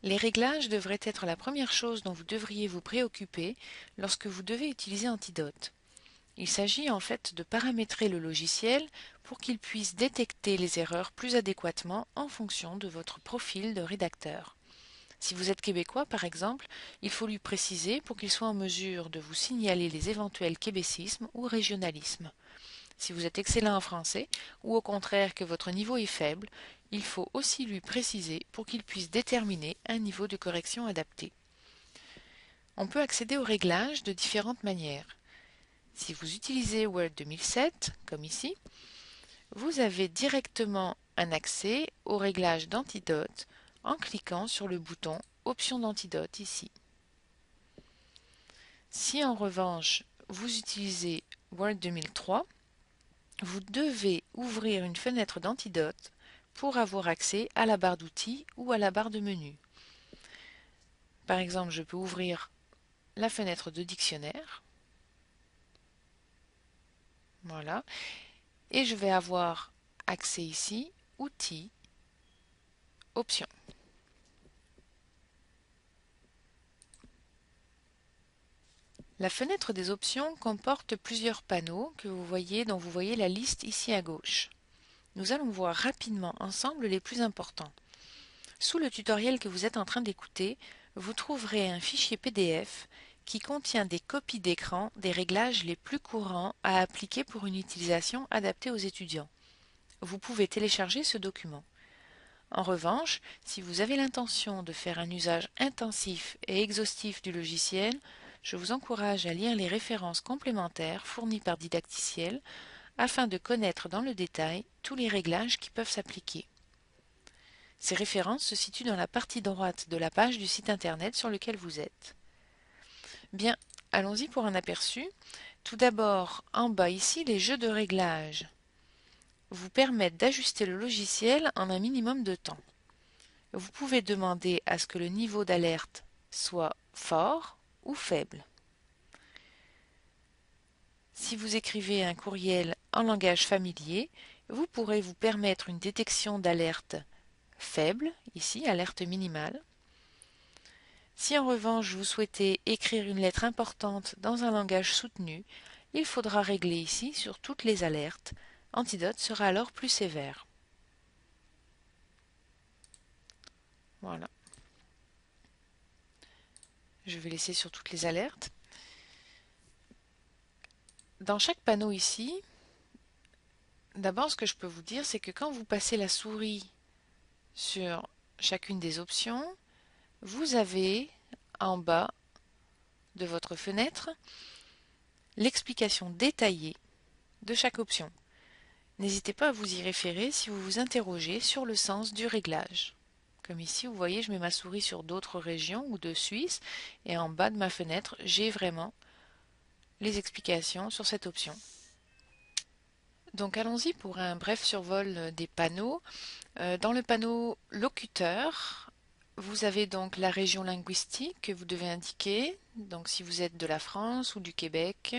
Les réglages devraient être la première chose dont vous devriez vous préoccuper lorsque vous devez utiliser Antidote. Il s'agit en fait de paramétrer le logiciel pour qu'il puisse détecter les erreurs plus adéquatement en fonction de votre profil de rédacteur. Si vous êtes québécois, par exemple, il faut lui préciser pour qu'il soit en mesure de vous signaler les éventuels québécismes ou régionalismes. Si vous êtes excellent en français, ou au contraire que votre niveau est faible, il faut aussi lui préciser pour qu'il puisse déterminer un niveau de correction adapté. On peut accéder aux réglages de différentes manières. Si vous utilisez Word 2007, comme ici, vous avez directement un accès aux réglages d'Antidote en cliquant sur le bouton Options d'Antidote ici. Si en revanche vous utilisez Word 2003, vous devez ouvrir une fenêtre d'Antidote pour avoir accès à la barre d'outils ou à la barre de menu. Par exemple, je peux ouvrir la fenêtre de dictionnaire. Voilà. Et je vais avoir accès ici, outils, options. La fenêtre des options comporte plusieurs panneaux dont vous voyez la liste ici à gauche. Nous allons voir rapidement ensemble les plus importants. Sous le tutoriel que vous êtes en train d'écouter, vous trouverez un fichier PDF qui contient des copies d'écran des réglages les plus courants à appliquer pour une utilisation adaptée aux étudiants. Vous pouvez télécharger ce document. En revanche, si vous avez l'intention de faire un usage intensif et exhaustif du logiciel, je vous encourage à lire les références complémentaires fournies par Didacticiel afin de connaître dans le détail tous les réglages qui peuvent s'appliquer. Ces références se situent dans la partie droite de la page du site internet sur lequel vous êtes. Bien, allons-y pour un aperçu. Tout d'abord, en bas ici, les jeux de réglage vous permettent d'ajuster le logiciel en un minimum de temps. Vous pouvez demander à ce que le niveau d'alerte soit fort ou faible. Si vous écrivez un courriel en langage familier, vous pourrez vous permettre une détection d'alerte faible, ici alerte minimale. Si en revanche vous souhaitez écrire une lettre importante dans un langage soutenu, il faudra régler ici sur toutes les alertes. Antidote sera alors plus sévère. Voilà. Je vais laisser sur toutes les alertes. Dans chaque panneau ici, d'abord ce que je peux vous dire, c'est que quand vous passez la souris sur chacune des options, vous avez en bas de votre fenêtre l'explication détaillée de chaque option. N'hésitez pas à vous y référer si vous vous interrogez sur le sens du réglage. Comme ici, vous voyez, je mets ma souris sur d'autres régions ou de Suisse et en bas de ma fenêtre, j'ai vraiment les explications sur cette option. Donc allons-y pour un bref survol des panneaux. Dans le panneau locuteur, vous avez donc la région linguistique que vous devez indiquer. Donc si vous êtes de la France ou du Québec,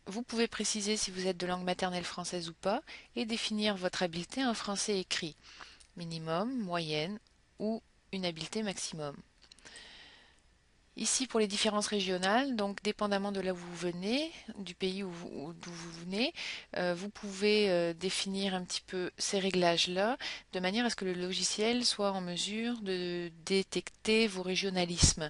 vous pouvez préciser si vous êtes de langue maternelle française ou pas et définir votre habileté en français écrit, minimum, moyenne ou une habileté maximum. Ici pour les différences régionales, donc dépendamment de là où vous venez, du pays d'où vous venez, vous pouvez définir un petit peu ces réglages-là de manière à ce que le logiciel soit en mesure de détecter vos régionalismes.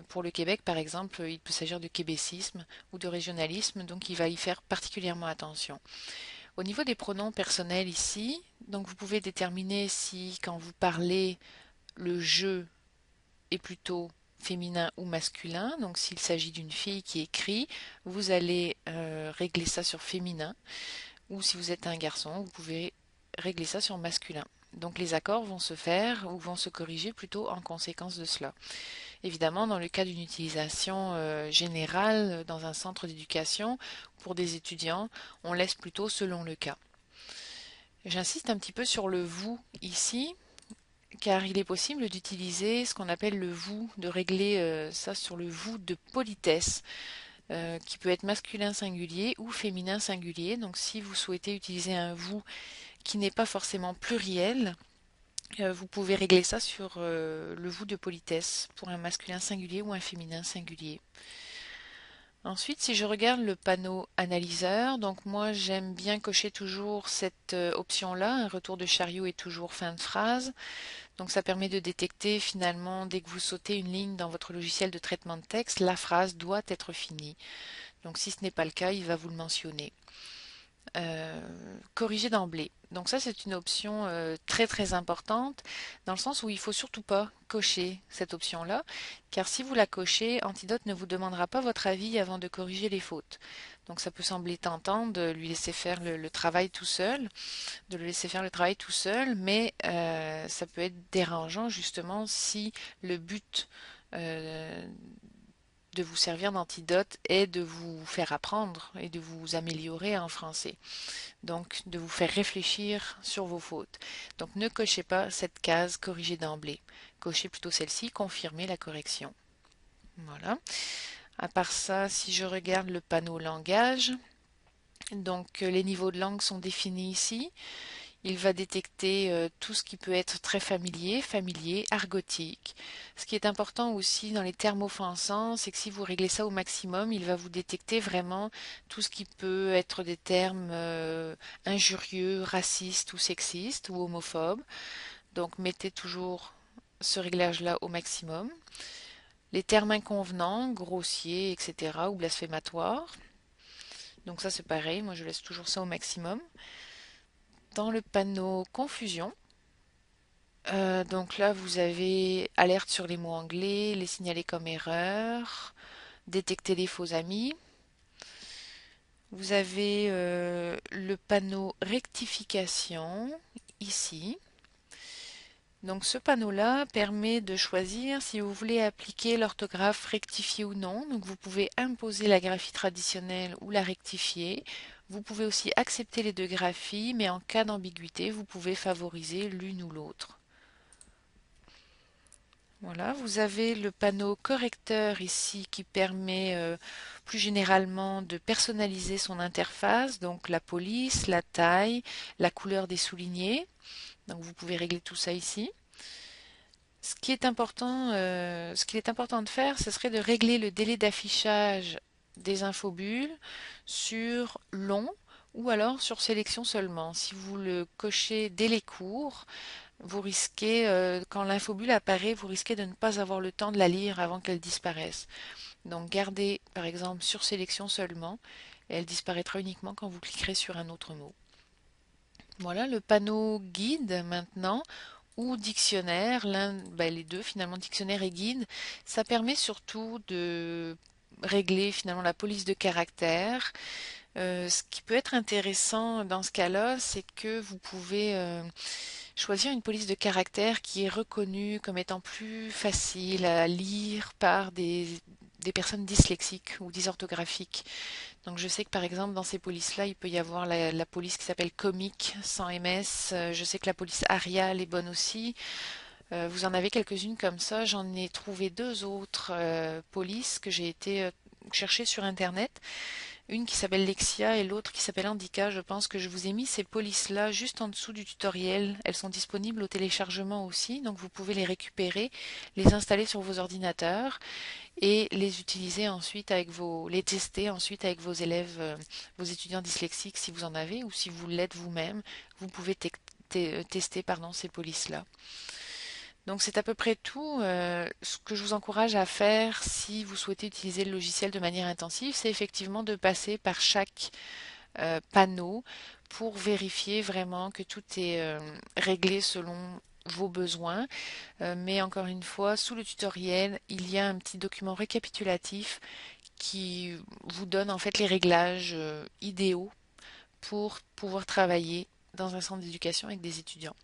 Pour le Québec, par exemple, il peut s'agir de québécisme ou de régionalisme, donc il va y faire particulièrement attention. Au niveau des pronoms personnels ici, donc vous pouvez déterminer si quand vous parlez, le je est plutôt féminin ou masculin. Donc s'il s'agit d'une fille qui écrit, vous allez régler ça sur féminin. Ou si vous êtes un garçon, vous pouvez régler ça sur masculin. Donc les accords vont se faire ou vont se corriger plutôt en conséquence de cela. Évidemment, dans le cas d'une utilisation générale dans un centre d'éducation, pour des étudiants, on laisse plutôt selon le cas. J'insiste un petit peu sur le vous ici, car il est possible d'utiliser ce qu'on appelle le vous, de régler ça sur le vous de politesse, qui peut être masculin singulier ou féminin singulier. Donc si vous souhaitez utiliser un vous qui n'est pas forcément pluriel, Vous pouvez régler ça sur le vous de politesse pour un masculin singulier ou un féminin singulier. Ensuite, si je regarde le panneau analyseur, donc moi j'aime bien cocher toujours cette option-là, un retour de chariot est toujours fin de phrase. Donc ça permet de détecter finalement, dès que vous sautez une ligne dans votre logiciel de traitement de texte, la phrase doit être finie. Donc si ce n'est pas le cas, il va vous le mentionner. Corriger d'emblée. Donc ça c'est une option très très importante dans le sens où il faut surtout pas cocher cette option-là, car si vous la cochez, Antidote ne vous demandera pas votre avis avant de corriger les fautes. Donc ça peut sembler tentant de lui laisser faire le travail tout seul, de le laisser faire le travail tout seul, mais ça peut être dérangeant justement si le but euh, de vous servir d'antidote est de vous faire apprendre et de vous améliorer en français. Donc, de vous faire réfléchir sur vos fautes. Donc, ne cochez pas cette case corriger d'emblée. Cochez plutôt celle-ci, confirmer la correction. Voilà. À part ça, si je regarde le panneau langage, donc les niveaux de langue sont définis ici. Il va détecter tout ce qui peut être très familier, argotique. Ce qui est important aussi dans les termes offensants, c'est que si vous réglez ça au maximum, il va vous détecter vraiment tout ce qui peut être des termes injurieux, racistes ou sexistes ou homophobes. Donc mettez toujours ce réglage-là au maximum. Les termes inconvenants, grossiers, etc. ou blasphématoires. Donc ça c'est pareil, moi je laisse toujours ça au maximum. Dans le panneau confusion, donc là, vous avez alerte sur les mots anglais, les signaler comme erreur, détecter les faux amis. Vous avez le panneau rectification ici. Donc ce panneau-là permet de choisir si vous voulez appliquer l'orthographe rectifiée ou non. Donc vous pouvez imposer la graphie traditionnelle ou la rectifier. Vous pouvez aussi accepter les deux graphies, mais en cas d'ambiguïté, vous pouvez favoriser l'une ou l'autre. Voilà, vous avez le panneau correcteur ici qui permet plus généralement de personnaliser son interface, donc la police, la taille, la couleur des soulignés. Donc vous pouvez régler tout ça ici. Ce qu'il est important de faire, ce serait de régler le délai d'affichage des infobulles sur long ou alors sur sélection seulement. Si vous le cochez délai court, vous risquez, quand l'infobulle apparaît, vous risquez de ne pas avoir le temps de la lire avant qu'elle disparaisse. Donc gardez par exemple sur sélection seulement, et elle disparaîtra uniquement quand vous cliquerez sur un autre mot. Voilà le panneau guide maintenant, ou dictionnaire, les deux finalement, dictionnaire et guide, ça permet surtout de régler finalement la police de caractère. Ce qui peut être intéressant dans ce cas-là, c'est que vous pouvez choisir une police de caractère qui est reconnue comme étant plus facile à lire par des personnes dyslexiques ou dysorthographiques. Donc je sais que par exemple dans ces polices-là, il peut y avoir la police qui s'appelle Comic sans MS. Je sais que la police Arial est bonne aussi. Vous en avez quelques-unes comme ça. J'en ai trouvé deux autres polices que j'ai été chercher sur Internet. Une qui s'appelle Lexia et l'autre qui s'appelle Indica. Je pense que je vous ai mis ces polices-là juste en dessous du tutoriel. Elles sont disponibles au téléchargement aussi, donc vous pouvez les récupérer, les installer sur vos ordinateurs et les utiliser ensuite les tester ensuite avec vos élèves, vos étudiants dyslexiques si vous en avez ou si vous l'êtes vous-même, vous pouvez tester ces polices-là. Donc c'est à peu près tout. Ce que je vous encourage à faire si vous souhaitez utiliser le logiciel de manière intensive, c'est effectivement de passer par chaque panneau pour vérifier vraiment que tout est réglé selon vos besoins. Mais encore une fois, sous le tutoriel, il y a un petit document récapitulatif qui vous donne en fait les réglages idéaux pour pouvoir travailler dans un centre d'éducation avec des étudiants.